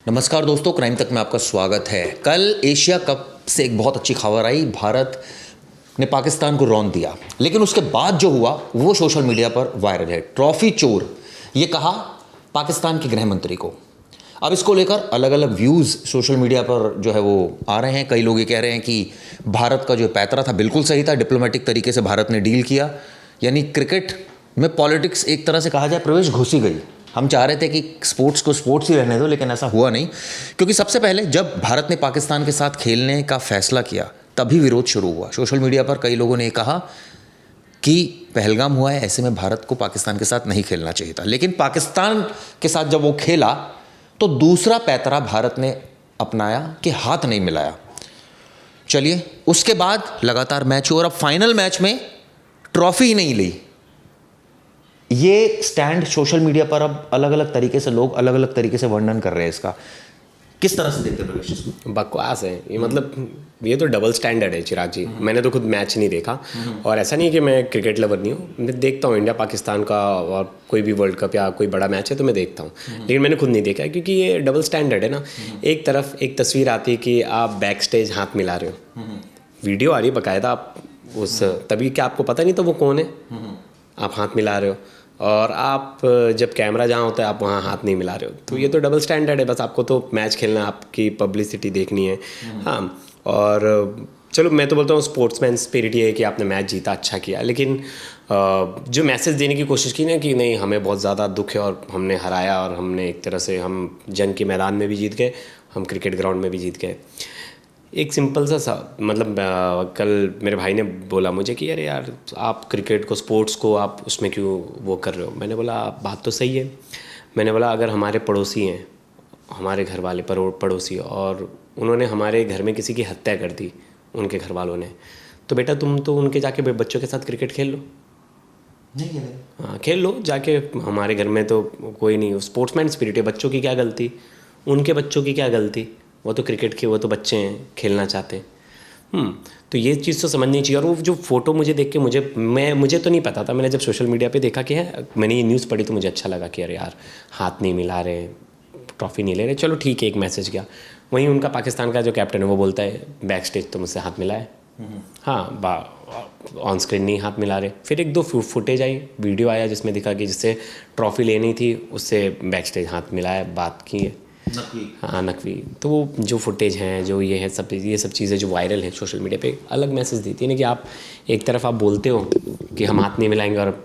नमस्कार दोस्तों, क्राइम तक में आपका स्वागत है। कल एशिया कप से एक बहुत अच्छी खबर आई। भारत ने पाकिस्तान को रौंद दिया, लेकिन उसके बाद जो हुआ वो सोशल मीडिया पर वायरल है। ट्रॉफी चोर, ये कहा पाकिस्तान के गृह मंत्री को। अब इसको लेकर अलग अलग व्यूज़ सोशल मीडिया पर जो है वो आ रहे हैं। कई लोग ये कह रहे हैं कि भारत का जो पैतरा था बिल्कुल सही था, डिप्लोमेटिक तरीके से भारत ने डील किया। यानी क्रिकेट में पॉलिटिक्स एक तरह से कहा जाए प्रवेश घुसी गई। हम चाह रहे थे कि स्पोर्ट्स को स्पोर्ट्स ही रहने दो, लेकिन ऐसा हुआ नहीं, क्योंकि सबसे पहले जब भारत ने पाकिस्तान के साथ खेलने का फैसला किया तभी विरोध शुरू हुआ। सोशल मीडिया पर कई लोगों ने कहा कि पहलगाम हुआ है, ऐसे में भारत को पाकिस्तान के साथ नहीं खेलना चाहिए था। लेकिन पाकिस्तान के साथ जब वो खेला तो दूसरा पैतरा भारत ने अपनाया कि हाथ नहीं मिलाया। चलिए, उसके बाद लगातार मैच हुए और अब फाइनल मैच में ट्रॉफी ही नहीं ली। ये स्टैंड सोशल मीडिया पर अब अलग अलग तरीके से लोग अलग अलग तरीके से वर्णन कर रहे हैं। इसका किस तरह से देखते हैं प्रवेश इसको? बकवास है ये, मतलब ये तो डबल स्टैंडर्ड है चिराग जी। मैंने तो खुद मैच नहीं देखा और ऐसा नहीं है कि मैं क्रिकेट लवर नहीं हूँ। मैं देखता हूँ इंडिया पाकिस्तान का और कोई भी वर्ल्ड कप या कोई बड़ा मैच है तो मैं देखता हूँ, लेकिन मैंने खुद नहीं देखा है क्योंकि ये डबल स्टैंडर्ड है ना। एक तरफ एक तस्वीर आती है कि आप बैक स्टेज हाथ मिला रहे हो, वीडियो आ रही है बाकायदा, आप उस तभी क्या आपको पता नहीं तो वो कौन है, आप हाथ मिला रहे हो, और आप जब कैमरा जहाँ होता है आप वहाँ हाथ नहीं मिला रहे हो। तो ये तो डबल स्टैंडर्ड है। बस आपको तो मैच खेलना, आपकी पब्लिसिटी देखनी है। हाँ, और चलो मैं तो बोलता हूँ स्पोर्ट्समैन स्पिरिट ये है कि आपने मैच जीता, अच्छा किया, लेकिन जो मैसेज देने की कोशिश की ना कि नहीं हमें बहुत ज़्यादा दुख है और हमने हराया और हमने एक तरह से हम जंग के मैदान में भी जीत गए, हम क्रिकेट ग्राउंड में भी जीत गए। एक सिंपल सा मतलब कल मेरे भाई ने बोला मुझे कि अरे यार आप क्रिकेट को, स्पोर्ट्स को आप उसमें क्यों वो कर रहे हो। मैंने बोला बात तो सही है। मैंने बोला अगर हमारे पड़ोसी हैं, हमारे घर वाले पड़ोसी, और उन्होंने हमारे घर में किसी की हत्या कर दी उनके घर वालों ने, तो बेटा तुम तो उनके जाके बच्चों के साथ क्रिकेट खेल लो। नहीं खेले? हाँ खेल लो जाके, हमारे घर में तो कोई नहीं। स्पोर्ट्समैन स्पिरिट है। बच्चों की क्या गलती, उनके बच्चों की क्या गलती, वो तो क्रिकेट के, वो तो बच्चे हैं, खेलना चाहते हैं। तो ये चीज़ तो समझनी चाहिए। और वो जो फोटो मुझे देख के मुझे तो नहीं पता था। मैंने जब सोशल मीडिया पे देखा कि है, मैंने ये न्यूज़ पढ़ी तो मुझे अच्छा लगा कि अरे यार हाथ नहीं मिला रहे, ट्रॉफी नहीं ले रहे, चलो ठीक है, एक मैसेज गया। वहीं उनका पाकिस्तान का जो कैप्टन है वो बोलता है बैक स्टेज तो मुझसे हाथ मिला है, हाँ ऑन स्क्रीन नहीं हाथ मिला रहे। फिर एक दो फुटेज आई, वीडियो आया जिसमें दिखा कि जिससे ट्रॉफी लेनी थी उससे बैक स्टेज हाथ मिलाया, बात की है, हाँ नकवी। तो वो जो फुटेज हैं, जो ये है सब, ये सब चीज़ें जो वायरल हैं सोशल मीडिया पे, अलग मैसेज देती है ना कि आप एक तरफ आप बोलते हो कि हम हाथ नहीं मिलाएंगे और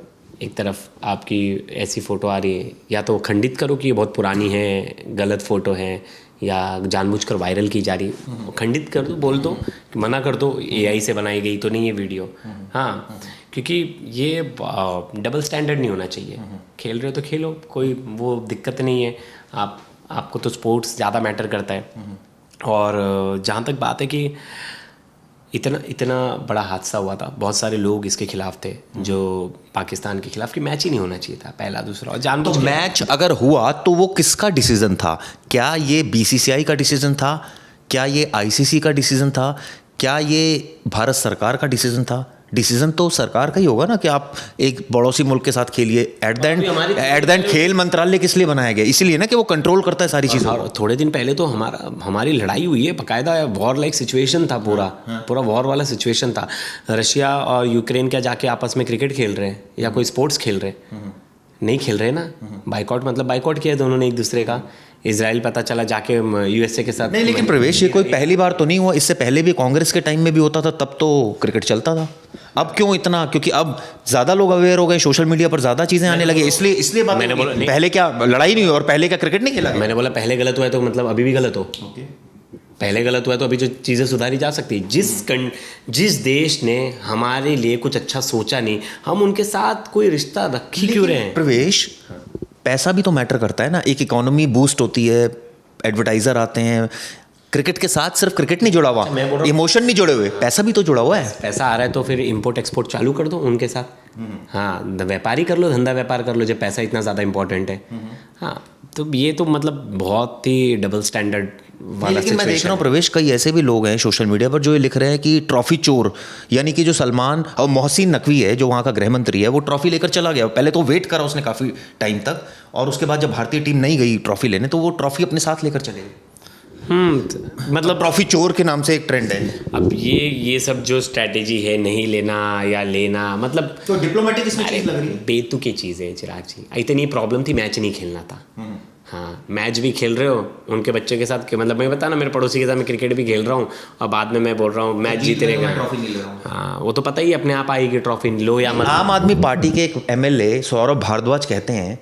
एक तरफ आपकी ऐसी फ़ोटो आ रही है। या तो खंडित करो कि ये बहुत पुरानी है, गलत फ़ोटो है, या जानबूझकर वायरल की जा रही है, खंडित कर दो, बोल दो, मना कर दो AI से बनाई गई तो नहीं ये वीडियो। हाँ, क्योंकि ये डबल स्टैंडर्ड नहीं होना चाहिए। खेल रहे हो तो खेलो, कोई वो दिक्कत नहीं है। आपको तो स्पोर्ट्स ज़्यादा मैटर करता है। और जहाँ तक बात है कि इतना बड़ा हादसा हुआ था, बहुत सारे लोग इसके खिलाफ थे, जो पाकिस्तान के खिलाफ, कि मैच ही नहीं होना चाहिए था पहला दूसरा। और तो मैच अगर हुआ तो वो किसका डिसीजन था? क्या ये BCCI का डिसीजन था? क्या ये ICC का डिसीजन था? क्या ये भारत सरकार का डिसीजन था? डिसीजन तो सरकार का ही होगा ना कि आप एक पड़ोसी मुल्क के साथ खेलिए। एट द एंड खेल मंत्रालय किस लिए बनाया गया? इसीलिए ना कि वो कंट्रोल करता है सारी चीज़ें। और थोड़े दिन पहले तो हमारी लड़ाई हुई है, बाकायदा वॉर लाइक सिचुएशन था, पूरा वॉर वाला सिचुएशन था। रशिया और यूक्रेन क्या जाके आपस में क्रिकेट खेल रहे हैं या कोई स्पोर्ट्स खेल रहे हैं? नहीं खेल रहे ना। बाइकआउट मतलब बाइकआउट किया दोनों ने एक दूसरे का। इजराइल पता चला जाके USA के साथ नहीं, लेकिन प्रवेश ये कोई पहली बार तो नहीं हुआ। इससे पहले भी कांग्रेस के टाइम में भी होता था, तब तो क्रिकेट चलता था। अब क्यों इतना? क्योंकि अब ज़्यादा लोग अवेयर हो गए, सोशल मीडिया पर ज़्यादा चीज़ें आने लगी, इसलिए बात। मैंने बोला पहले क्या लड़ाई नहीं हुई और पहले क्या क्रिकेट नहीं खेला? मैंने बोला पहले गलत हुआ है तो मतलब अभी भी गलत हो। पहले गलत हुआ तो अभी जो चीज़ें सुधारी जा सकती है। जिस देश ने हमारे लिए कुछ अच्छा सोचा नहीं, हम उनके साथ कोई रिश्ता रख ही क्यों रहे हैं? प्रवेश, पैसा भी तो मैटर करता है ना। एक इकोनॉमी बूस्ट होती है, एडवर्टाइजर आते हैं। क्रिकेट के साथ सिर्फ क्रिकेट नहीं जुड़ा हुआ, इमोशन नहीं जुड़े हुए, पैसा भी तो जुड़ा हुआ है। पैसा आ रहा है तो फिर इंपोर्ट एक्सपोर्ट चालू कर दो उनके साथ। हाँ, व्यापारी कर लो, धंधा व्यापार कर लो जब पैसा इतना ज़्यादा इंपॉर्टेंट है। हाँ, तो ये तो मतलब बहुत ही डबल स्टैंडर्ड वाला लेकिन मैं देख सिचुएशन रहा हूँ प्रवेश, कई ऐसे भी लोग हैं सोशल मीडिया पर जो ये लिख रहे हैं कि ट्रॉफी चोर, यानी कि जो सलमान और मोहसिन नकवी है जो वहाँ का गृह मंत्री है, वो ट्रॉफी लेकर चला गया। पहले तो वेट करा उसने काफ़ी टाइम तक, और उसके बाद जब भारतीय टीम नहीं गई ट्रॉफी लेने तो वो ट्रॉफी अपने साथ लेकर चले गए। मतलब ट्रॉफी चोर के नाम से एक ट्रेंड है। अब ये सब जो स्ट्रैटेजी है, नहीं लेना या लेना, मतलब तो डिप्लोमेटिक इसमें अरे चीज लग रही है। बेतुकी चीज़ है चिराग जी। इतनी प्रॉब्लम थी, मैच नहीं खेलना था। हाँ, मैच भी खेल रहे हो उनके बच्चे के साथ, मतलब मैं बता ना, मेरे पड़ोसी के साथ मैं क्रिकेट भी खेल रहा हूँ और बाद में मैं बोल रहा हूँ मैच जीत रहेगा, ट्रॉफी नहीं ले रहा हूँ। हाँ वो तो पता ही है, अपने आप आएगी ट्रॉफी, लो या मत। आम आदमी पार्टी के एक एमएलए सौरभ भारद्वाज कहते हैं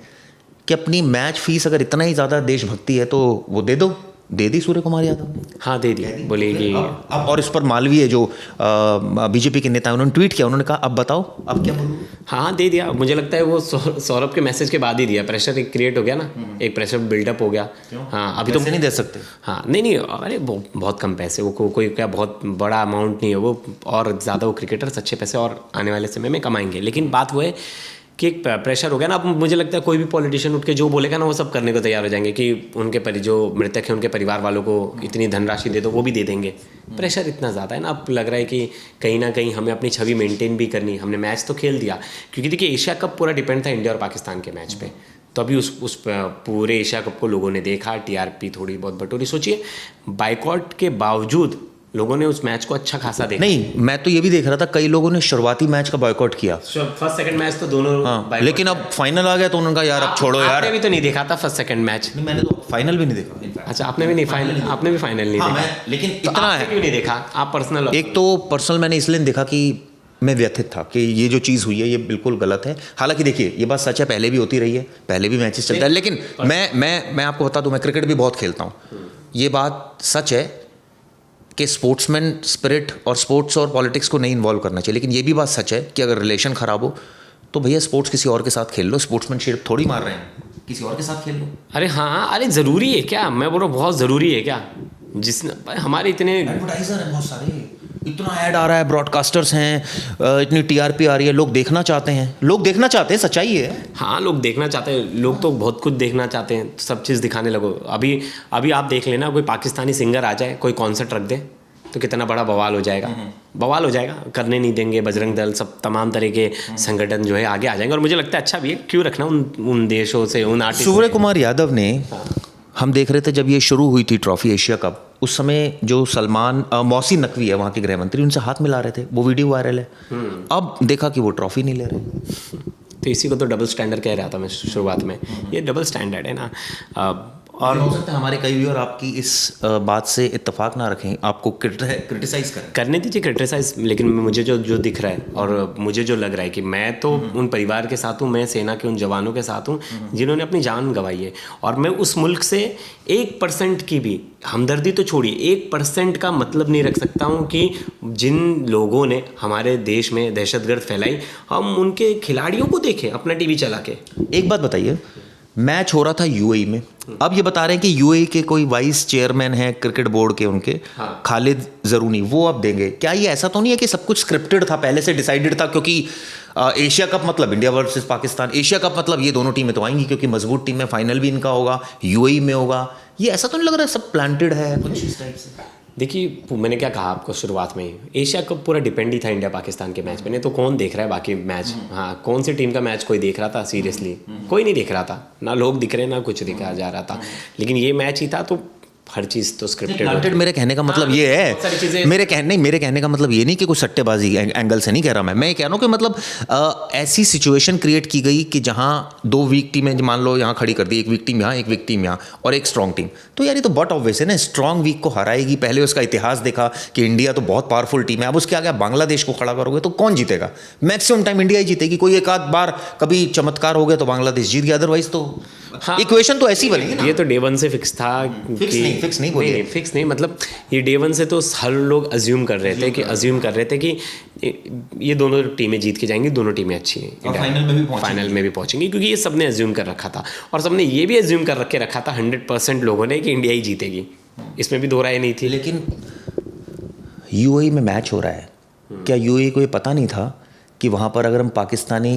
कि अपनी मैच फीस अगर इतना ही ज़्यादा देशभक्ति है तो वो दे दी सूर्य कुमार यादव ने। हाँ दे दी, बोले कि अब और इस पर मालवीय जो बीजेपी के नेता उन्होंने ट्वीट किया, उन्होंने कहा अब बताओ अब क्या बोलूं। हाँ दे दिया। मुझे लगता है वो सौरभ के मैसेज के बाद ही दिया, प्रेशर एक क्रिएट हो गया ना, एक प्रेशर बिल्डअप हो गया। हाँ अभी तो नहीं दे सकते। हाँ नहीं, अरे बहुत कम पैसे, वो कोई क्या बहुत बड़ा अमाउंट नहीं है वो, और ज़्यादा वो क्रिकेटर्स अच्छे पैसे और आने वाले समय में कमाएंगे। लेकिन बात वो है कि एक प्रेशर हो गया ना। अब मुझे लगता है कोई भी पॉलिटिशियन उठ के जो बोलेगा ना वो सब करने को तैयार हो जाएंगे कि उनके जो मृतक हैं उनके परिवार वालों को इतनी धनराशि दे दो, वो भी दे देंगे। प्रेशर इतना ज़्यादा है ना, अब लग रहा है कि कहीं ना कहीं हमें अपनी छवि मेंटेन भी करनी। हमने मैच तो खेल दिया, क्योंकि देखिए एशिया कप पूरा डिपेंड था इंडिया और पाकिस्तान के मैच पे, तो अभी उस पूरे एशिया कप को लोगों ने देखा, टीआरपी थोड़ी बहुत बटोरी। सोचिए बाइकॉट के बावजूद लोगों ने उस मैच को अच्छा खासा देखा। नहीं, मैं तो ये भी देख रहा था कई लोगों ने शुरुआती मैच का बॉयकॉट किया। फर्स्ट सेकंड मैच तो दोनों लेकिन अब फाइनल आ गया तो उन्होंने कहा यार अब छोड़ो यार। आपने भी तो नहीं देखा था फर्स्ट सेकंड मैच? नहीं, मैंने तो फाइनल भी नहीं देखा। अच्छा, आपने भी नहीं फाइनल, आपने भी फाइनल नहीं देखा? लेकिन तो इतना आपने है, क्यों नहीं देखा? आप पर्सनल, एक तो पर्सनल मैंने इसलिए नहीं देखा कि मैं व्यथित था कि ये जो चीज़ हुई है ये बिल्कुल गलत है। हालांकि देखिए ये बात सच है, पहले भी होती रही है, पहले भी मैचेस चलता है। लेकिन मैं आपको बता दूं, मैं क्रिकेट भी बहुत खेलता हूँ। ये बात सच है कि स्पोर्ट्समैन स्पिरिट और स्पोर्ट्स और पॉलिटिक्स को नहीं इन्वॉल्व करना चाहिए। लेकिन ये भी बात सच है कि अगर रिलेशन ख़राब हो तो भैया स्पोर्ट्स किसी और के साथ खेल लो। स्पोर्ट्समैनशिप थोड़ी मार रहे हैं, किसी और के साथ खेल लो। अरे हाँ, अरे ज़रूरी है क्या? मैं बोल रहा हूँ बहुत ज़रूरी है क्या? जिसने हमारे इतने एडवर्टाइजर हैं बहुत सारे, इतना ऐड आ रहा है, ब्रॉडकास्टर्स हैं, इतनी टीआरपी आ रही है, लोग देखना चाहते हैं, सच्चाई है। हाँ लोग देखना चाहते हैं, लोग तो बहुत कुछ देखना चाहते हैं, सब चीज़ दिखाने लगो। अभी आप देख लेना, कोई पाकिस्तानी सिंगर आ जाए, कोई कॉन्सर्ट रख दे तो कितना बड़ा बवाल हो जाएगा। बवाल हो जाएगा, करने नहीं देंगे। बजरंग दल, सब तमाम तरह के संगठन जो है आगे आ जाएंगे। और मुझे लगता है अच्छा भी है, क्यों रखना उन देशों से, उन आर्टिस्ट। सूर्य कुमार यादव ने, हम देख रहे थे जब ये शुरू हुई थी ट्रॉफी एशिया कप, उस समय जो सलमान मोहसिन नकवी है वहाँ के गृह मंत्री, उनसे हाथ मिला रहे थे, वो वीडियो वायरल है। अब देखा कि वो ट्रॉफी नहीं ले रहे। तो इसी को तो डबल स्टैंडर्ड कह रहा था मैं शुरुआत में। ये डबल स्टैंडर्ड है ना। और हो सकता है हमारे कई व्यूअर आपकी इस बात से इत्तेफाक ना रखें, आपको क्रिटिसाइज करने दीजिए क्रिटिसाइज। लेकिन मुझे जो दिख रहा है और मुझे जो लग रहा है कि मैं तो उन परिवार के साथ हूँ, मैं सेना के उन जवानों के साथ हूँ जिन्होंने अपनी जान गंवाई है। और मैं उस मुल्क से 1% की भी हमदर्दी तो छोड़िए, 1% का मतलब नहीं रख सकता हूँ कि जिन लोगों ने हमारे देश में दहशतगर्द फैलाई, हम उनके खिलाड़ियों को देखें अपना टीवी चला के। एक बात बताइए, मैच हो रहा था यूएई में, अब ये बता रहे हैं कि यूएई के कोई वाइस चेयरमैन है क्रिकेट बोर्ड के, उनके खालिद जरूनी, वो अब देंगे। क्या ये ऐसा तो नहीं है कि सब कुछ स्क्रिप्टेड था, पहले से डिसाइडेड था? क्योंकि एशिया कप मतलब India versus Pakistan, Asia cup मतलब ये दोनों टीमें तो आएंगी क्योंकि मजबूत टीम में, फाइनल भी इनका होगा, यूएई में होगा। ये ऐसा तो नहीं लग रहा है सब प्लांटेड है कुछ इस टाइप से? देखिए मैंने क्या कहा आपको शुरुआत में ही, एशिया कप पूरा डिपेंड ही था इंडिया पाकिस्तान के मैच पे। नहीं तो कौन देख रहा है बाकी मैच? हाँ, कौन सी टीम का मैच कोई देख रहा था? सीरियसली कोई नहीं देख रहा था, ना लोग दिख रहे ना कुछ दिखाया जा रहा था। लेकिन ये मैच ही था, तो हर चीज़ तो स्क्रिप्टेड। मेरे कहने का मतलब ये है, मेरे कहने का मतलब ये नहीं कि कुछ सट्टेबाजी एंगल से नहीं कह रहा मैं ये कह रहा हूँ कि मतलब ऐसी सिचुएशन क्रिएट की गई कि जहाँ 2 वीक टीमें मान लो यहाँ खड़ी कर दी, एक वीक टीम यहाँ, एक वीक टीम यहाँ और एक स्ट्रॉन्ग टीम। तो यार ये तो बट ऑब्वियस है ना, स्ट्रॉन्ग वीक को हराएगी। पहले उसका इतिहास देखा कि इंडिया तो बहुत पावरफुल टीम है, अब उसके आगे बांग्लादेश को खड़ा करोगे तो कौन जीतेगा? मैक्सिमम टाइम इंडिया ही जीतेगी। कोई एक आध बार कभी चमत्कार हो गया तो बांग्लादेश जीत गया, अदरवाइज तो इक्वेशन तो ऐसी बनी ना। ये तो डे 1 से फिक्स था। फिक्स नहीं मतलब ये डे 1 से तो हर लोग अज्यूम कर रहे थे कि ये दोनों टीमें जीत के जाएंगी, दोनों टीमें अच्छी हैं, फाइनल में भी पहुंचेंगी, क्योंकि ये सबने अज्यूम कर रखा था। और सबने ये भी अज्यूम कर रखा था 100% लोगों ने कि इंडिया ही जीतेगी, इसमें भी दो राय नहीं थी। लेकिन यूएई में मैच हो रहा है, क्या यूएई को ये पता नहीं था कि वहाँ पर अगर हम पाकिस्तानी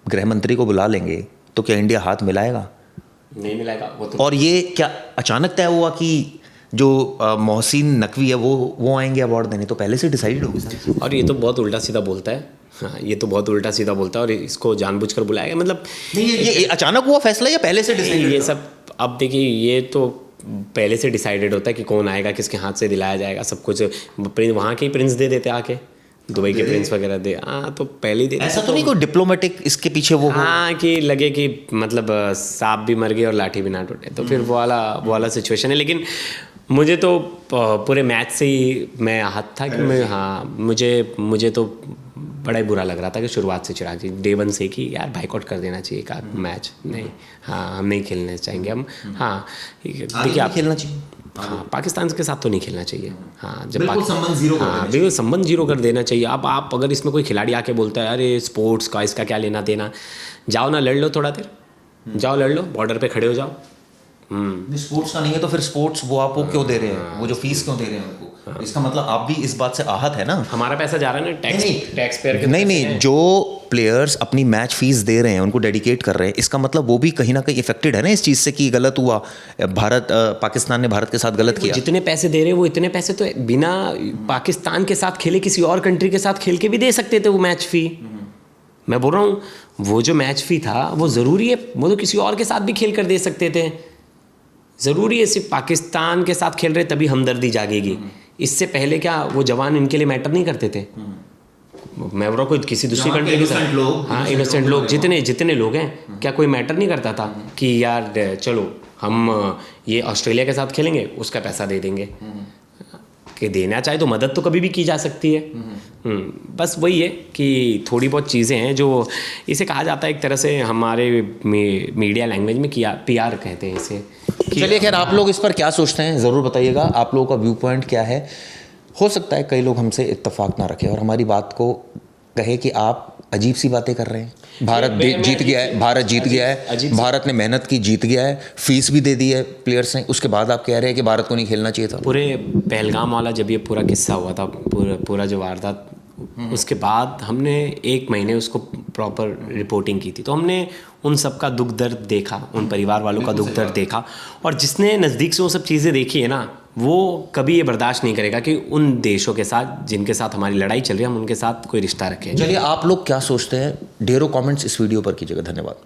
गृह मंत्री को बुला लेंगे तो क्या इंडिया हाथ मिलाएगा? नहीं मिलाएगा वो तो। और ये क्या अचानक तय हुआ कि जो मोहसिन नकवी है वो आएंगे अवार्ड देने? तो पहले से डिसाइडेड होगी सर। और ये तो बहुत उल्टा सीधा बोलता है। हाँ, ये तो बहुत उल्टा सीधा बोलता है और इसको जानबूझकर बुलाया गया, मतलब नहीं, ये अचानक हुआ फैसला या पहले से डिसाइडेड? ये सब अब देखिए, ये तो पहले से डिसाइडेड होता है कि कौन आएगा, किसके हाथ से दिलाया जाएगा, सब कुछ वहाँ के ही प्रिंस दे देते आके, दुबई के प्रिंस वगैरह दे। हाँ, तो पहले ही दे। ऐसा तो नहीं कोई डिप्लोमेटिक इसके पीछे वो? हाँ, कि लगे कि मतलब सांप भी मर गए और लाठी भी ना टूटे, तो फिर वो वाला सिचुएशन है। लेकिन मुझे तो पूरे मैच से ही मैं आहत था कि मैं, हाँ, मुझे तो बड़ा ही बुरा लग रहा था कि शुरुआत से चिराग जी डे 1 से कि यार बाइकआउट कर देना चाहिए का मैच, नहीं, हाँ, हम नहीं खेलने चाहेंगे हम। हाँ, देखिए आप खेलना चाहिए। हाँ, पाकिस्तान के साथ तो नहीं खेलना चाहिए। हाँ, जब बिल्कुल संबंध जीरो कर देना चाहिए। बिल्कुल संबंध जीरो कर देना चाहिए। अब आप अगर इसमें कोई खिलाड़ी आके बोलता है अरे स्पोर्ट्स का इसका क्या लेना देना, जाओ ना लड़ लो थोड़ा देर, जाओ लड़ लो, बॉर्डर पे खड़े हो जाओ। स्पोर्ट्स का नहीं है तो फिर स्पोर्ट्स वो आपको क्यों दे रहे हैं? वो जो फीस क्यों दे रहे हैं उनको? इसका मतलब आप भी इस बात से आहत है ना? हमारा पैसा जा रहा है ना टैक्स पेयर के। नहीं, जो प्लेयर्स अपनी मैच फीस दे रहे हैं, उनको डेडिकेट कर रहे हैं, इसका मतलब वो भी कहीं ना कहीं इफेक्टेड है ना इस चीज़ से कि गलत हुआ, पाकिस्तान ने भारत के साथ गलत किया। जितने पैसे दे रहे हैं वो इतने पैसे तो बिना पाकिस्तान के साथ खेले किसी और कंट्री के साथ खेल के भी दे सकते थे वो मैच फी। मैं बोल रहा हूँ वो जो मैच फी था वो ज़रूरी है, वो तो किसी और के साथ भी खेल कर दे सकते थे। ज़रूरी है सिर्फ पाकिस्तान के साथ खेल रहे तभी हमदर्दी जागेगी। इससे पहले क्या वो जवान इनके लिए मैटर नहीं करते थे? मैं बोल रहा कोई किसी दूसरी कंट्री के साथ, हाँ, इनोसेंट लोग जितने लोग हैं, क्या कोई मैटर नहीं करता था कि यार चलो हम ये ऑस्ट्रेलिया के साथ खेलेंगे, उसका पैसा दे देंगे? कि देना चाहे तो मदद तो कभी भी की जा सकती है। बस वही है कि थोड़ी बहुत चीज़ें हैं जो इसे कहा जाता है एक तरह से हमारे मीडिया लैंग्वेज में PR कहते हैं इसे। चलिए खैर, आप लोग इस पर क्या सोचते हैं ज़रूर बताइएगा। आप लोगों का व्यू पॉइंट क्या है? हो सकता है कई लोग हमसे इत्तेफाक ना रखें और हमारी बात को कहे कि आप अजीब सी बातें कर रहे हैं। भारत जीत गया है, भारत जीत गया है, भारत ने मेहनत की, जीत गया है, फीस भी दे दी है प्लेयर्स ने, उसके बाद आप कह रहे हैं कि भारत को नहीं खेलना चाहिए था। पूरे पहलगाम वाला जब ये पूरा किस्सा हुआ था, पूरा जो वारदात, उसके बाद हमने 1 महीने उसको प्रॉपर रिपोर्टिंग की थी, तो हमने उन सब का दुख दर्द देखा, उन परिवार वालों का दुख दर्द देखा। और जिसने नज़दीक से वो सब चीज़ें देखी है ना, वो कभी ये बर्दाश्त नहीं करेगा कि उन देशों के साथ जिनके साथ हमारी लड़ाई चल रही है हम उनके साथ कोई रिश्ता रखें। चलिए, आप लोग क्या सोचते हैं? ढेरों कमेंट्स इस वीडियो पर कीजिएगा। धन्यवाद।